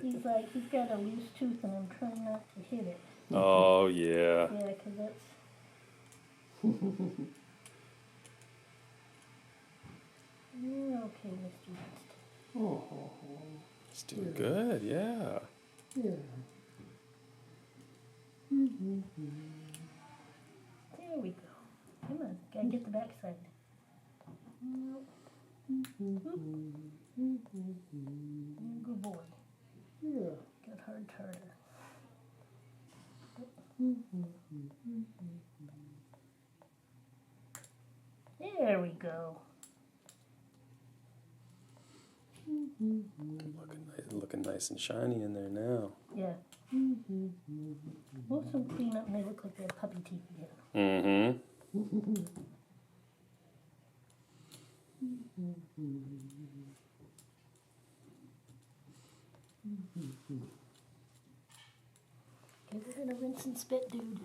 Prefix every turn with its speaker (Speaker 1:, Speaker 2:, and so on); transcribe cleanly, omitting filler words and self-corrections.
Speaker 1: He's like, he's got a loose tooth and I'm trying not to hit it.
Speaker 2: Oh, yeah.
Speaker 1: Yeah, because that's... Okay, Mr. Beast.
Speaker 3: Oh,
Speaker 2: It's doing good, yeah.
Speaker 3: yeah.
Speaker 1: There we go. Come on, gotta get the backside. Nope. Good boy.
Speaker 3: Yeah.
Speaker 1: Got hard tartar. There we go.
Speaker 2: Looking nice and shiny in there now.
Speaker 1: Yeah. Most of them clean up and they look like they have puppy teeth again.
Speaker 2: Mm-hmm.
Speaker 1: Okay, we're gonna rinse and spit, dude.